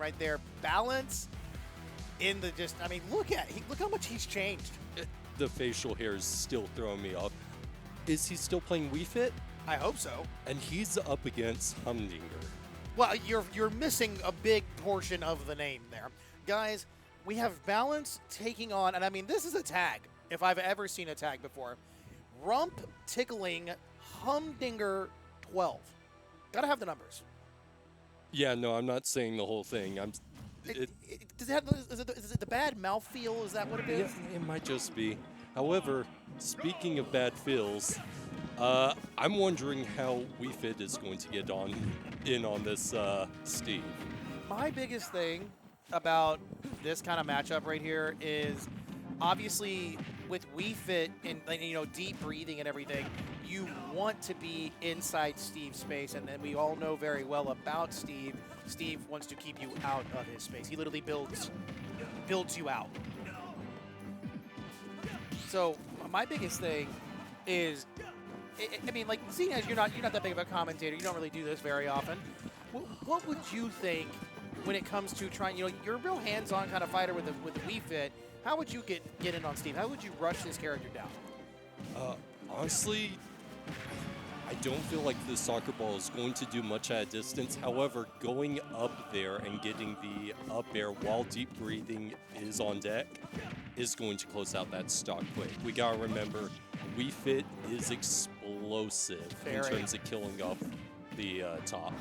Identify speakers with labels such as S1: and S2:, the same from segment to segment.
S1: right there. Balance in the just, I mean, look how much he's changed.
S2: The facial hair is still throwing me off. Is he still playing Wii Fit?
S1: I hope so.
S2: And he's up against Humdinger.
S1: Well, you're missing a big portion of the name there. Guys, we have Balance taking on, and I mean, this is a tag, if I've ever seen a tag before. RumpTicklingHumdinger123. Gotta have the numbers.
S2: Yeah, no, I'm not saying the whole thing.
S1: Does it have, is it the bad mouthfeel? Is that what it is?
S2: Yeah, it might just be. However, speaking of bad feels, I'm wondering how Wii Fit is going to get in on this, Steve.
S1: My biggest thing about this kind of matchup right here is obviously with Wii Fit and deep breathing and everything, you want to be inside Steve's space, and then we all know very well about Steve. Steve wants to keep you out of his space. He literally builds you out. So my biggest thing is, I mean, like, seeing as you're not that big of a commentator, you don't really do this very often. What would you think when it comes to trying? You're a real hands-on kind of fighter with the Wii Fit. How would you get in on Steve? How would you rush this character down?
S2: Honestly, I don't feel like the soccer ball is going to do much at a distance. However, going up there and getting the up air while deep breathing is on deck is going to close out that stock quick. We gotta remember, Wii Fit is explosive in terms of killing off the top.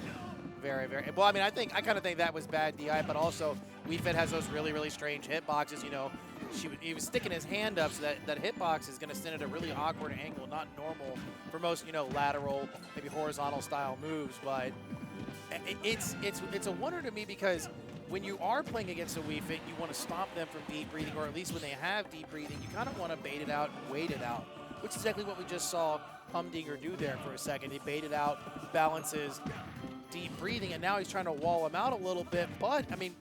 S1: Very, very. Well, I mean, I kind of think that was bad DI, but also Wii Fit has those really, really strange hitboxes. He was sticking his hand up, so that hitbox is going to send at a really awkward angle, not normal for most, lateral, maybe horizontal style moves. But it's a wonder to me, because when you are playing against a Wii Fit, you want to stop them from deep breathing, or at least when they have deep breathing, you kind of want to bait it out and wait it out, which is exactly what we just saw Humdinger do there for a second. He baited out, balances deep breathing, and now he's trying to wall him out a little bit. But, I mean,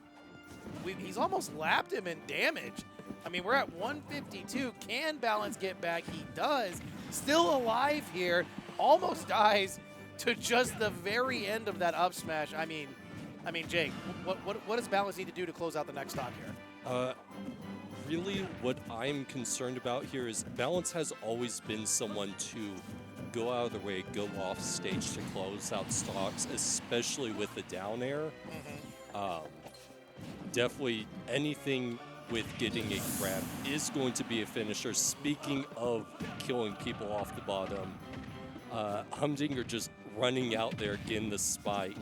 S1: he's almost lapped him in damage. I mean, we're at 152. Can Balance get back? He does. Still alive here. Almost dies to just the very end of that up smash. I mean, Jake, what does Balance need to do to close out the next stock here?
S2: Really, what I'm concerned about here is Balance has always been someone to go out of the way, go off stage to close out stocks, especially with the down air. Definitely anything with getting a grab is going to be a finisher. Speaking of killing people off the bottom, Humdinger just running out there, getting the spike.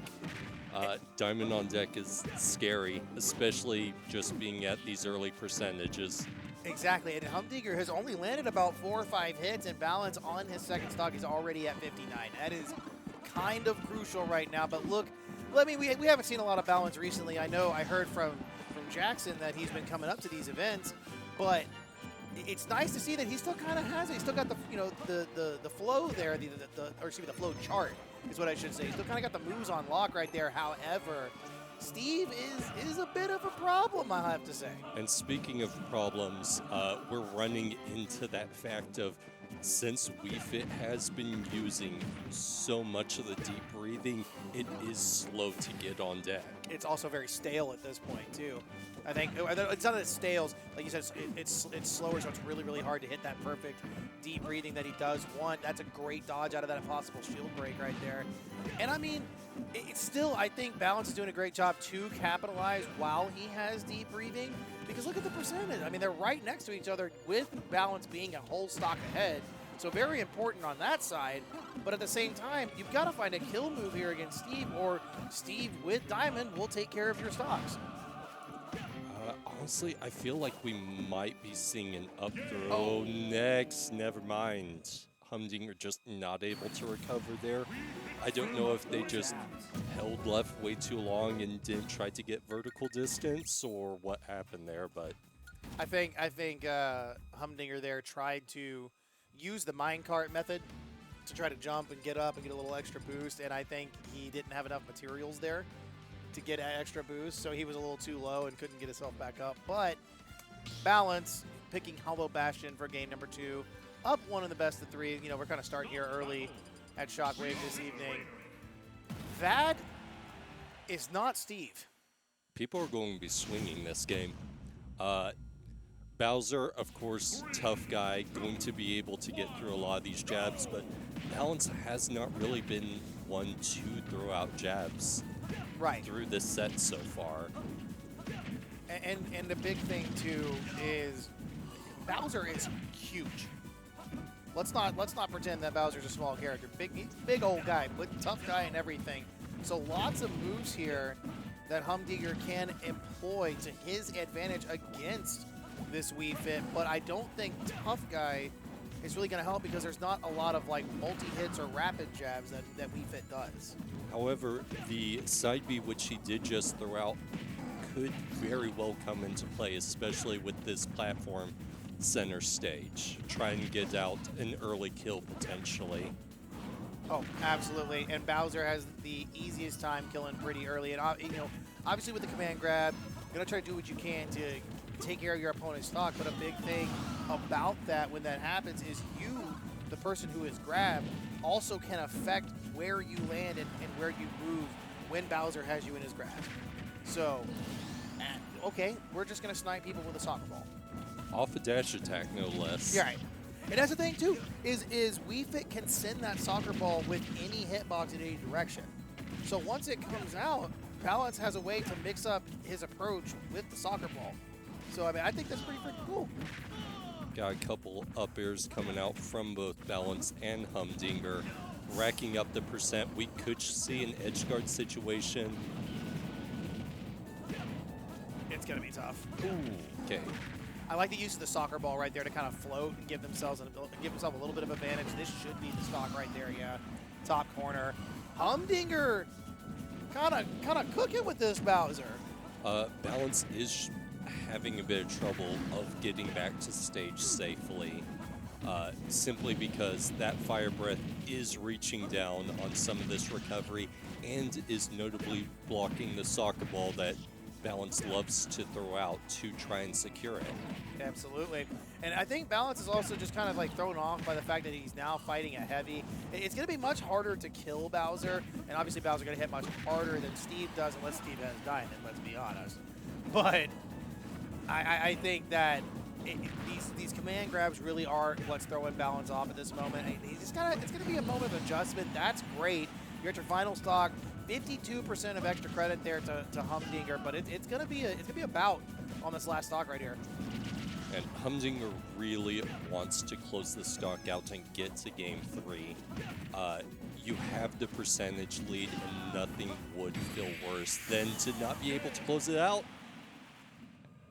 S2: Diamond on deck is scary, especially just being at these early percentages.
S1: Exactly, and Humdinger has only landed about 4 or 5 hits, and Balance on his second stock is already at 59. That is kind of crucial right now, but look, I mean, we haven't seen a lot of Balance recently. I know I heard from Jackson that he's been coming up to these events, but it's nice to see that he still kind of has it. He's still got the the flow there, or excuse me, the flow chart is what I should say. He's still kind of got the moves on lock right there. However, Steve is a bit of a problem, I have to say.
S2: And speaking of problems, we're running into that fact of, since Wii Fit has been using so much of the deep breathing, it is slow to get on deck.
S1: It's also very stale at this point, too. I think it's not that it's stale, like you said, it's slower, so it's really, really hard to hit that perfect deep breathing that he does want. That's a great dodge out of that impossible shield break right there. And I mean, it's still, I think Balance is doing a great job to capitalize while he has deep breathing, because look at the percentage. I mean, they're right next to each other with Balance being a whole stock ahead. So very important on that side, but at the same time, you've got to find a kill move here against Steve, or Steve with Diamond will take care of your stocks.
S2: Honestly, I feel like we might be seeing an up throw next. Never mind. Humdinger just not able to recover there. I don't know if they just held left way too long and didn't try to get vertical distance, or what happened there, but
S1: I think Humdinger there tried to use the minecart method to try to jump and get up and get a little extra boost, and I think he didn't have enough materials there to get an extra boost, so he was a little too low and couldn't get himself back up. But Balance picking Hollow Bastion for game number 2, up 1 in the best of 3. You know, we're kind of starting here early at Shockwave this evening. That is not Steve.
S2: People are going to be swinging this game. Bowser, of course, tough guy, going to be able to get through a lot of these jabs, but Balance has not really been one to throw out jabs through this set so far.
S1: And the big thing too is Bowser is huge. Let's not pretend that Bowser's a small character. Big old guy, but tough guy and everything. So lots of moves here that Humdinger can employ to his advantage against this Wii Fit, but I don't think tough guy is really going to help because there's not a lot of like multi-hits or rapid jabs that Wii Fit does.
S2: However, the side B which he did just throw out could very well come into play, especially with this platform center stage. Try and get out an early kill potentially.
S1: Oh, absolutely. And Bowser has the easiest time killing pretty early. And you know, obviously with the command grab, you're gonna try to do what you can to take care of your opponent's stock. But a big thing about that when that happens is you, the person who is grabbed, also can affect where you land and where you move when Bowser has you in his grasp. So, okay, we're just gonna snipe people with a soccer ball.
S2: Off a dash attack, no less.
S1: Yeah, right. And that's the thing too, is Wii Fit can send that soccer ball with any hitbox in any direction. So once it comes out, Balance has a way to mix up his approach with the soccer ball. So I mean, I think that's pretty freaking cool.
S2: Got a couple up airs coming out from both Balance and Humdinger, racking up the percent. We could see an edge guard situation.
S1: It's gonna be tough.
S2: Ooh, okay.
S1: I like the use of the soccer ball right there to kind of float and give themselves a little bit of advantage. This should be the stock right there, yeah. Top corner. Humdinger kind of cooking with this Bowser.
S2: Balance is having a bit of trouble of getting back to stage safely, simply because that fire breath is reaching down on some of this recovery and is notably blocking the soccer ball that Balance loves to throw out to try and secure it.
S1: Absolutely. And I think Balance is also just kind of like thrown off by the fact that he's now fighting a heavy. It's going to be much harder to kill Bowser, and obviously Bowser going to hit much harder than Steve does, unless Steve has Diamond, let's be honest. But I think that these command grabs really are what's throwing Balance off at this moment. It's going to be a moment of adjustment. That's great. You're at your final stock. 52% of extra credit there to Humdinger, but it's gonna be a bout on this last stock right here.
S2: And Humdinger really wants to close the stock out and get to game 3. You have the percentage lead, and nothing would feel worse than to not be able to close it out.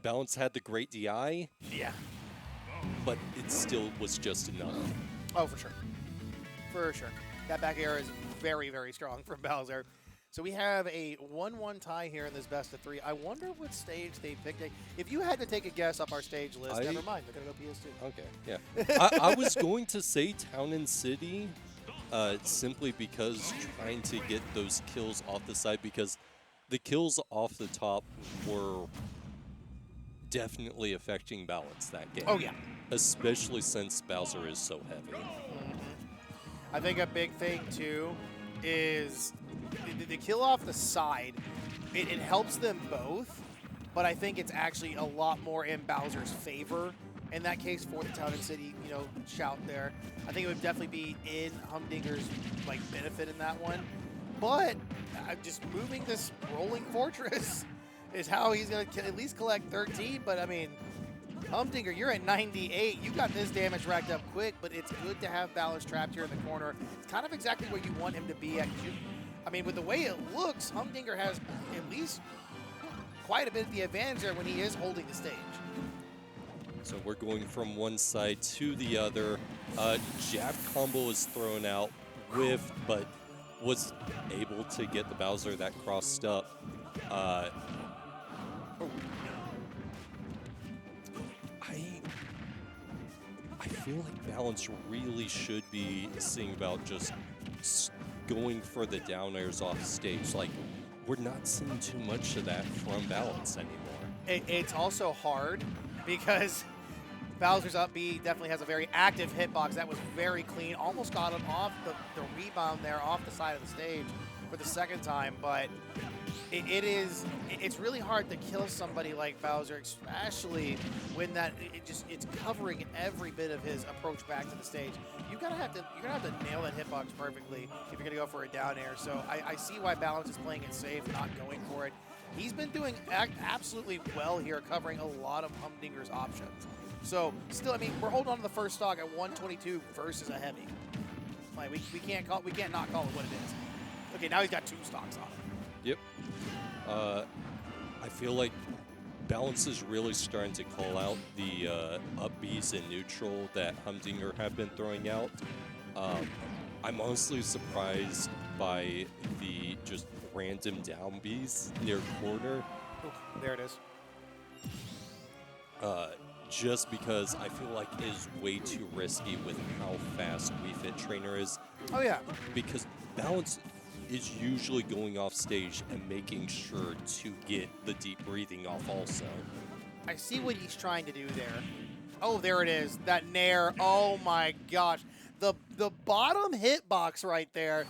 S2: Balance had the great DI,
S1: yeah,
S2: but it still was just enough.
S1: Oh, for sure, for sure. That back air is very, very strong from Bowser. So we have a 1-1 tie here in this best of 3. I wonder what stage they picked. If you had to take a guess off our stage list, never mind. They're going to go PS2.
S2: Okay, yeah. I was going to say Town and City simply because trying to get those kills off the side, because the kills off the top were definitely affecting Balance that game.
S1: Oh, yeah.
S2: Especially since Bowser is so heavy.
S1: I think a big thing, too, is the kill off the side. It helps them both, but I think it's actually a lot more in Bowser's favor in that case for the Town and City, you know, shout there. I think it would definitely be in Humdinger's like benefit in that one. But just moving this rolling fortress is how he's going to at least collect 13. But I mean, Humdinger, you're at 98. You got this damage racked up quick, but it's good to have Balance trapped here in the corner. It's kind of exactly where you want him to be at. I mean, with the way it looks, Humdinger has at least quite a bit of the advantage there when he is holding the stage.
S2: So we're going from one side to the other. Jab combo is thrown out, whiffed, but was able to get the Bowser that crossed up. I feel like Balance really should be seeing about just going for the down airs off stage. Like, we're not seeing too much of that from Balance anymore.
S1: It's also hard because Bowser's up B definitely has a very active hitbox. That was very clean. Almost got him off the rebound there off the side of the stage for the second time, but It's really hard to kill somebody like Bowser, especially when it's covering every bit of his approach back to the stage. You're gonna have to nail that hitbox perfectly if you're gonna go for a down air. So I see why Balance is playing it safe, not going for it. He's been doing absolutely well here, covering a lot of Humdinger's options. So still, I mean, we're holding on to the first stock at 122 versus a heavy. Like we can't not call it what it is. Okay, now he's got 2 stocks on him.
S2: Yep. I feel like Balance is really starting to call out the up Bs and neutral that Humdinger have been throwing out. I'm honestly surprised by the just random down Bs near corner.
S1: Ooh, there it is.
S2: Just because I feel like it is way too risky with how fast Wii Fit Trainer is.
S1: Oh yeah.
S2: Because Balance is usually going off stage and making sure to get the deep breathing off also.
S1: I see what he's trying to do there. Oh, there it is. That nair. Oh my gosh. The bottom hitbox right there